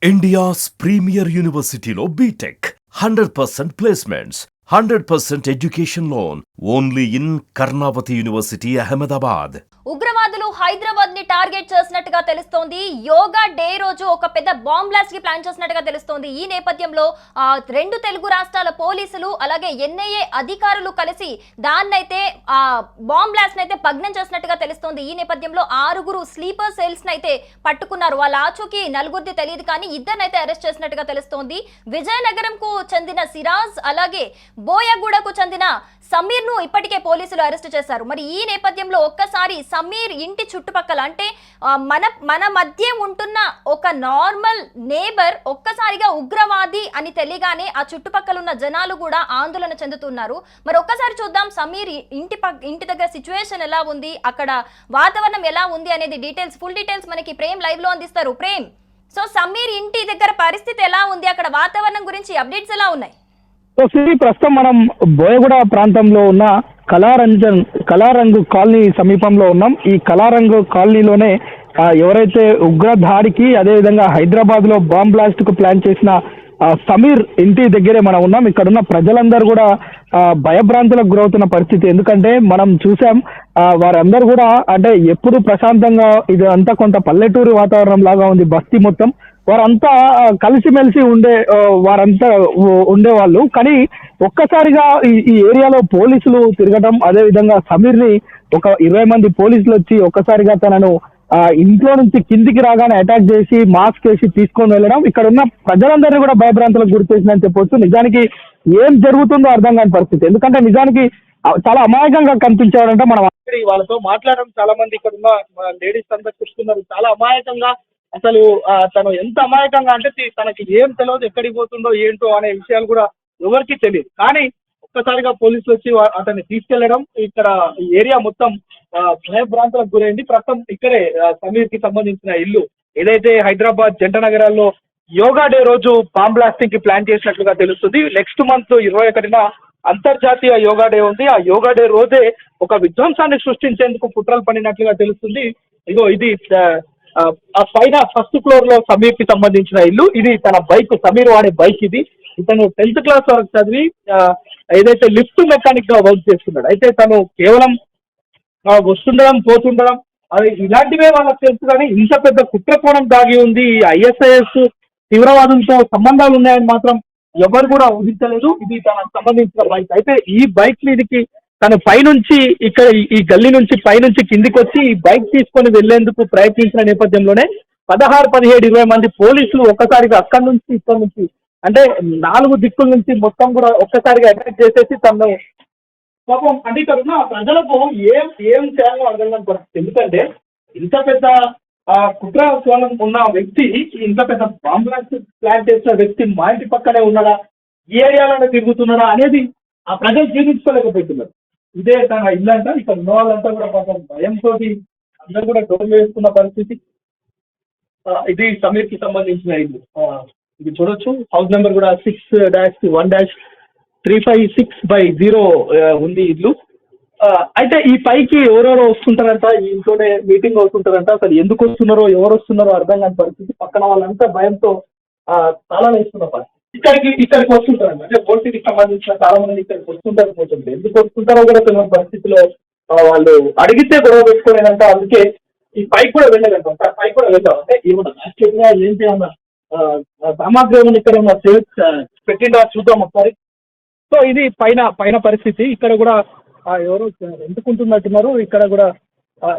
India's premier university lo BTech 100% placements, 100% education loan only in Karnavati University, Ahmedabad. ఉగ్రవాదులు హైదరాబాద్ ని target చేసినట్టుగా తెలుస్తోంది. Yoga day రోజు ఒక పెద్ద బాంబ్ బ్లాస్ట్ కి ప్లాన్ చేసినట్టుగా తెలుస్తోంది. ఈ నేపథ్యంలో రెండు తెలుగు రాష్ట్రాల పోలీసులు అలాగే ఎన్ఐఏ అధికారులు కలిసి దాన్నైతే బాంబ్ బ్లాస్ట్ అయితే భగ్నం చేసినట్టుగా తెలుస్తోంది. ఈ నేపథ్యంలో 6 స్లీపర్ సెల్స్ అయితే పట్టుకున్నారు. వాళ్ళ ఆచూకీ నలుగురిది తెలియదు కానీ ఇద్దరినైతే అరెస్ట్ చేసినట్టుగా తెలుస్తోంది. విజయనగరంకు చెందిన సిరాజ్ అలాగే బోయగూడకు చెందిన సమీర్ ను ఇప్పటికే పోలీసులు అరెస్ట్ చేశారు. మరి ఈ నేపథ్యంలో ఒక్కసారి సమీర్ ఇంటి చుట్టుపక్కల అంటే మన మధ్య ఉంటున్న ఒక నార్మల్ నేబర్ ఒక్కసారిగా ఉగ్రవాది అని తెలియగానే ఆ చుట్టుపక్కల ఉన్న జనాలు కూడా ఆందోళన చెందుతున్నారు. మరి ఒక్కసారి చూద్దాం సమీర్ ఇంటి దగ్గర సిచ్యువేషన్ ఎలా ఉంది, అక్కడ వాతావరణం ఎలా ఉంది అనేది ఫుల్ డీటెయిల్స్ మనకి ప్రేమ్ లైవ్ లో అందిస్తారు. ప్రేమ్, సో సమీర్ ఇంటి దగ్గర పరిస్థితి ఎలా ఉంది, అక్కడ వాతావరణం గురించి అప్డేట్స్ ఎలా ఉన్నాయి? సో ప్రస్తుతం మనం బోయగూడ ప్రాంతంలో ఉన్న కళారంగు కాలనీ సమీపంలో ఉన్నాం. ఈ కళారంగు కాలనీలోనే ఎవరైతే ఉగ్ర దాడికి అదేవిధంగా హైదరాబాద్ లో బాంబ్ బ్లాస్ట్ కు ప్లాన్ చేసిన సమీర్ ఇంటి దగ్గరే మనం ఉన్నాం. ఇక్కడ ఉన్న ప్రజలందరూ కూడా భయభ్రాంతులకు గురవుతున్న పరిస్థితి. ఎందుకంటే మనం చూసాం వారందరూ కూడా అంటే ఎప్పుడు ప్రశాంతంగా ఇది అంతా కొంత పల్లెటూరు వాతావరణం లాగా ఉంది. బస్తీ మొత్తం వారంతా కలిసిమెలిసి వారంతా ఉండేవాళ్ళు. కానీ ఒక్కసారిగా ఈ ఏరియాలో పోలీసులు తిరగడం, అదే విధంగా సమీర్ ని ఒక 20 మంది పోలీసులు వచ్చి ఒక్కసారిగా తనను ఇంట్లో నుంచి కిందికి రాగానే అటాక్ చేసి మాస్క్ వేసి తీసుకొని వెళ్ళడం ఇక్కడ ఉన్న ప్రజలందరినీ కూడా భయభ్రాంతులకు గురి చేసిందని చెప్పొచ్చు. నిజానికి ఏం జరుగుతుందో అర్థం కాని పరిస్థితి. ఎందుకంటే నిజానికి చాలా అమాయకంగా కనిపించేవాడంట. మనం వాళ్ళతో మాట్లాడడం, చాలా మంది ఇక్కడ ఉన్న లేడీస్ అంతా చూస్తున్నారు, చాలా అమాయకంగా. అసలు తను ఎంత అమాయకంగా అంటే తనకి ఏం తెలియదు, ఎక్కడికి పోతుందో ఏంటో అనే విషయాలు కూడా ఎవరికి తెలియదు. కానీ ఒక్కసారిగా పోలీసులు వచ్చి అతన్ని తీసుకెళ్లడం, ఇక్కడ ఏరియా మొత్తం భయభ్రాంతులకు గురైంది. ప్రస్తుతం ఇక్కడే సమీర్ కి సంబంధించిన ఇల్లు ఏదైతే హైదరాబాద్ జంట నగరాల్లో యోగా డే రోజు బాంబ్ బ్లాస్టింగ్ కి ప్లాన్ చేసినట్లుగా తెలుస్తుంది. నెక్స్ట్ మంత్ 21న అంతర్జాతీయ యోగా డే ఉంది. ఆ యోగా డే రోజే ఒక విధ్వంసాన్ని సృష్టించేందుకు కుట్రలు పడినట్లుగా తెలుస్తుంది. ఇది ఆ పైన ఫస్ట్ ఫ్లోర్ లో సమీర్ కి సంబంధించిన ఇల్లు. ఇది తన బైక్, సమీర్ వాడే బైక్ ఇది. ఇతను 10th క్లాస్ వరకు చదివి ఏదైతే లిఫ్ట్ మెకానిక్ గా వర్క్ చేస్తున్నాడు. అయితే తను కేవలం వస్తుండడం పోతుండడం అది ఇలాంటివే వాళ్ళకి తెలుసు. కానీ ఇంత పెద్ద కుట్ర కోణం దాగి ఉంది, ఐఎస్ఐఎస్ తీవ్రవాదులతో సంబంధాలు ఉన్నాయని మాత్రం ఎవరు కూడా ఊహించలేదు. ఇది తనకు సంబంధించిన బైక్. అయితే ఈ బైక్ మీదకి తను పైనుంచి ఇక్కడ ఈ గల్లీ నుంచి పైనుంచి కిందికి వచ్చి ఈ బైక్ తీసుకొని వెళ్లేందుకు ప్రయత్నించిన నేపథ్యంలోనే 16, 17, 20 మంది పోలీసులు ఒక్కసారిగా అక్కడి నుంచి ఇక్కడ నుంచి అంటే 4 దిక్కుల నుంచి మొత్తం కూడా ఒక్కసారిగా అటాక్ చేసేసి తను పాపం అంటే ఇక్కడ ఉన్న ప్రజలకు ఏం చేయాలో అర్థం కాని పరిస్థితి. ఎందుకంటే ఇంత పెద్ద కుట్ర కోణం ఉన్న వ్యక్తి, ఇంత పెద్ద బాంబ్ ప్లాన్ చేసిన వ్యక్తి మా ఇంటి పక్కనే ఉన్నాడా, ఈ ఏరియాలోనే తిరుగుతున్నాడా అనేది ఆ ప్రజలు జీర్ణించుకోలేకపోతున్నారు. ఇదే తన ఇల్లంట. ఇక్కడ ఉన్న వాళ్ళంతా కూడా పాపం భయంతో అందరూ కూడా డోర్ వేసుకున్న పరిస్థితి. ఇది సమీర్ కి సంబంధించిన ఇల్లు. ఇది చూడొచ్చు. హౌస్ నెంబర్ కూడా 6-1-356/0 ఉంది ఇల్లు. అయితే ఈ పైకి ఎవరెవరో వస్తుంటారంట, ఈ ఇంట్లోనే మీటింగ్ అవుతుంటారంట. అసలు ఎందుకు వస్తున్నారో ఎవరు వస్తున్నారో అర్థం కాని పరిస్థితి. పక్కన వాళ్ళంతా భయంతో చాలా వేస్తున్న పరిస్థితి. ఇక్కడికి వస్తుంటారంట. అంటే ఓటీకి సంబంధించిన చాలా మంది ఇక్కడికి వస్తుంటారు పోతుంది. ఎందుకు వస్తుంటారో కూడా తెలియని పరిస్థితిలో వాళ్ళు అడిగితే గొడవ పెట్టుకోలేదంట. అందుకే ఈ పైకి కూడా వెళ్ళలేదంట. పైకి కూడా వెళ్తాం అంటే ఏమన్నా ఏంటి అన్న సామాగ్రి ఏమన్నా ఇక్కడ ఉన్న సేల్స్ పెట్టిండా చూద్దాం ఒకసారి. సో ఇది పైన పరిస్థితి. ఇక్కడ కూడా ఎవరో ఎంటుకుంటున్నట్టున్నారు. ఇక్కడ కూడా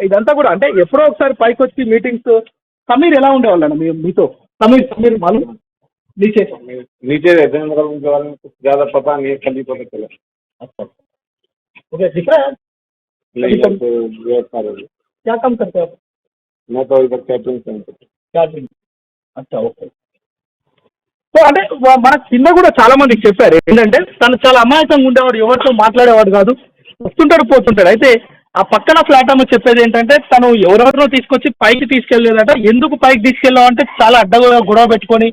ఇదంతా కూడా అంటే ఎప్పుడో ఒకసారి పైకి వచ్చి మీటింగ్స్. సమీర్ ఎలా ఉండేవాళ్ళన్న మీతో? సమీర్ మాలు नीचे रहते हैं, मतलब उनके बारे में कुछ ज़्यादा पता नहीं है, कल ही पता चला। अच्छा, ओके, दिख रहा है? नहीं, क्या काम करते हो आप? मैं तो इधर कैटरिंग से कैटरिंग. अच्छा, ఓకే. సో అంటే మన కింద కూడా చాలా మందికి చెప్పారు ఏంటంటే తను చాలా అమాయకంగా ఉండేవాడు, ఎవరితో మాట్లాడేవాడు కాదు, వస్తుంటాడు పోతుంటాడు. అయితే ఆ పక్కన ఫ్లాట్ అమ్మ చెప్పేది ఏంటంటే తను ఎవరెవరినో తీసుకొచ్చి పైకి తీసుకెళ్లేదట. ఎందుకు పైకి తీసుకెళ్ళావు అంటే చాలా అడ్డగా గొడవ పెట్టుకొని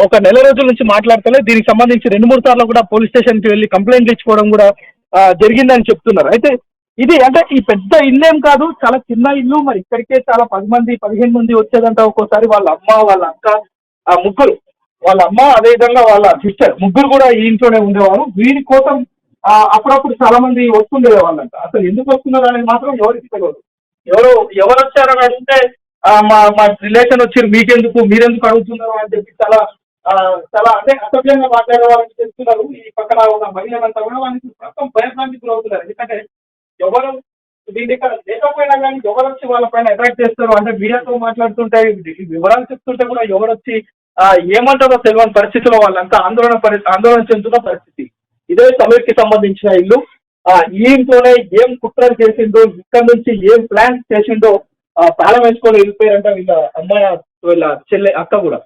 ఒక నెల రోజుల నుంచి మాట్లాడతలే. దీనికి సంబంధించి 2-3 సార్లు కూడా పోలీస్ స్టేషన్కి వెళ్ళి కంప్లైంట్లు ఇచ్చుకోవడం కూడా జరిగిందని చెప్తున్నారు. అయితే ఇది అంటే ఈ పెద్ద ఇల్లేం కాదు, చాలా చిన్న ఇల్లు. మరి ఇక్కడికే చాలా 10 మంది 15 మంది వచ్చేదంట ఒక్కోసారి. వాళ్ళ అమ్మ, వాళ్ళ అక్క, ఆ ముగ్గురు, వాళ్ళ అమ్మ అదేవిధంగా వాళ్ళ సిస్టర్ ముగ్గురు కూడా ఈ ఇంట్లోనే ఉండేవారు. వీరి కోసం అప్పుడప్పుడు చాలా మంది వస్తుండే వాళ్ళంట. అసలు ఎందుకు వస్తున్నారు అనేది మాత్రం ఎవరికి తెలియదు. ఎవరు వచ్చారని అడిగితే మా రిలేషన్ వచ్చి మీకెందుకు, మీరెందుకు అడుగుతున్నారు అని చెప్పి చాలా అంటే అసభ్యంగా మాట్లాడే వాళ్ళని చెప్తున్నారు. ఈ పక్కన ఉన్న మహిళలంతా కూడా వాళ్ళకి మొత్తం భయభ్రాంతికి గురవుతున్నారు. ఎందుకంటే ఎవరు దీని ఇక్కడ లేకపోయినా కానీ ఎవరు వచ్చి వాళ్ళ పైన అటాక్ చేస్తారు అంటే మీడియాతో మాట్లాడుతుంటే వివరాలు చెప్తుంటే కూడా ఎవరు వచ్చి ఏమంటారో తెలియని పరిస్థితిలో వాళ్ళంతా ఆందోళన చెందుతున్న పరిస్థితి. ఇదే సమీర్కి సంబంధించిన ఇల్లు. ఈ ఇంట్లోనే ఏం కుట్రలు చేసిండో, ఇక్కడ నుంచి ఏం ప్లాన్స్ చేసిండో తాళం వేసుకొని వెళ్ళిపోయారంట వీళ్ళ అమ్మాయి, వీళ్ళ చెల్లె, అక్క కూడా.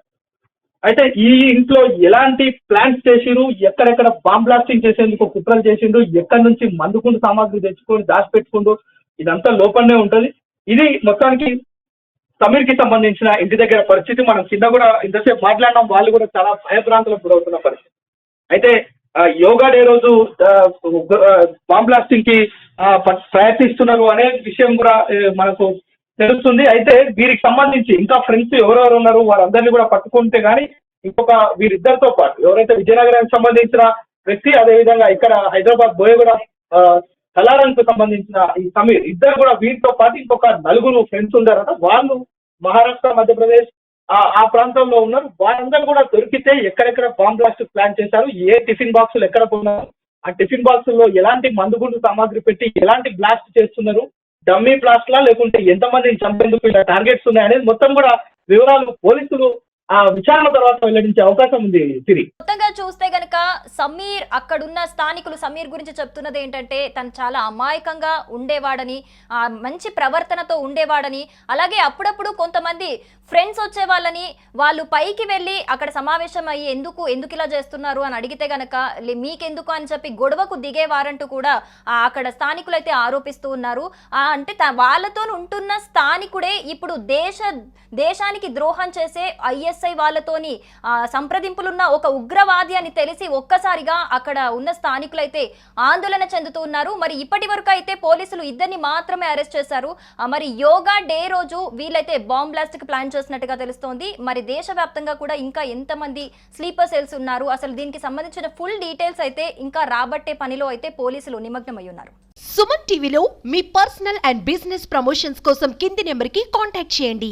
అయితే ఈ ఇంట్లో ఎలాంటి ప్లాన్స్ చేసిరు, ఎక్కడెక్కడ బాంబ్ బ్లాస్టింగ్ చేసేందుకు కుట్రలు చేసిండు, ఎక్కడి నుంచి మందుకుండు సామాగ్రి తెచ్చుకొని దాచిపెట్టుకుంటూ ఇదంతా లోపలనే ఉంటుంది. ఇది మొత్తానికి సమీర్కి సంబంధించిన ఇంటి దగ్గర పరిస్థితి. మనం కింద కూడా ఇంతసేపు మాట్లాడడం, వాళ్ళు కూడా చాలా భయభ్రాంతులకు గురవుతున్న పరిస్థితి. అయితే యోగా డే రోజు బాంబ్ బ్లాస్టింగ్ కి ప్రయత్నిస్తున్నారు అనే విషయం కూడా మనకు తెలుస్తుంది. అయితే వీరికి సంబంధించి ఇంకా ఫ్రెండ్స్ ఎవరెవరు ఉన్నారు వారందరినీ కూడా పట్టుకుంటే కానీ ఇంకొక వీరిద్దరితో పాటు ఎవరైతే విజయనగరానికి సంబంధించిన వ్యక్తి, అదేవిధంగా ఇక్కడ హైదరాబాద్ బోయగూడ కలారంకు సంబంధించిన ఈ సమీర్, ఇద్దరు కూడా వీరితో పాటు ఇంకొక 4 ఫ్రెండ్స్ ఉన్నారట. వాళ్ళు మహారాష్ట్ర, మధ్యప్రదేశ్ ఆ ప్రాంతంలో ఉన్నారు. వాళ్ళందరూ కూడా దొరికితే ఎక్కడెక్కడ బాంబ్ బ్లాస్ట్ ప్లాన్ చేశారు, ఏ టిఫిన్ బాక్సులు ఎక్కడ కొన్నారు, ఆ టిఫిన్ బాక్సుల్లో ఎలాంటి మందుగుండు సామాగ్రి పెట్టి ఎలాంటి బ్లాస్ట్ చేస్తున్నారు, డమ్మీ బ్లాస్ట్లా లేకుంటే ఎంతమందిని చంపేందుకు ఇలా టార్గెట్స్ ఉన్నాయనేది మొత్తం కూడా వివరాలు పోలీసులు విచారణ తర్వాత వెల్లడించే అవకాశం ఉంది. మొత్తంగా చూస్తే గనక సమీర్, అక్కడున్న స్థానికులు సమీర్ గురించి చెప్తున్నది ఏంటంటే తను చాలా అమాయకంగా ఉండేవాడని, మంచి ప్రవర్తనతో ఉండేవాడని, అలాగే అప్పుడప్పుడు కొంతమంది ఫ్రెండ్స్ వచ్చే వాళ్ళని వాళ్ళు పైకి వెళ్ళి అక్కడ సమావేశం అయ్యి ఎందుకు ఇలా చేస్తున్నారు అని అడిగితే గనక మీకెందుకు అని చెప్పి గొడవకు దిగేవారంటూ కూడా అక్కడ స్థానికులు అయితే ఆరోపిస్తూ ఉన్నారు. అంటే వాళ్ళతో ఉంటున్న స్థానికుడే ఇప్పుడు దేశానికి ద్రోహం చేసే ఐఎస్ఐ వాళ్ళతోని సంప్రదింపులున్న ఒక ఉగ్రవాది అని తెలిసి ఒక్కసారిగా అక్కడ ఉన్న స్థానికులైతే ఆందోళన చెందుతూ ఉన్నారు. మరి ఇప్పటి వరకు అయితే పోలీసులు 2 మాత్రమే అరెస్ట్ చేశారు. మరి యోగా డే రోజు వీళ్ళైతే బాంబ్ బ్లాస్ట్ కి ప్లాన్ చేసినట్టుగా తెలుస్తోంది. మరి దేశవ్యాప్తంగా కూడా ఇంకా ఎంతమంది స్లీపర్ సెల్స్ ఉన్నారు, అసలు దీనికి సంబంధించిన ఫుల్ డీటెయిల్స్ అయితే ఇంకా రాబట్టే పనిలో అయితే పోలీసులు నిమగ్నమై ఉన్నారు. సుమన్ టీవీలో మీ పర్సనల్ అండ్ బిజినెస్ ప్రమోషన్స్ కోసం కింది నెంబర్కి కాంటాక్ట్ చేయండి.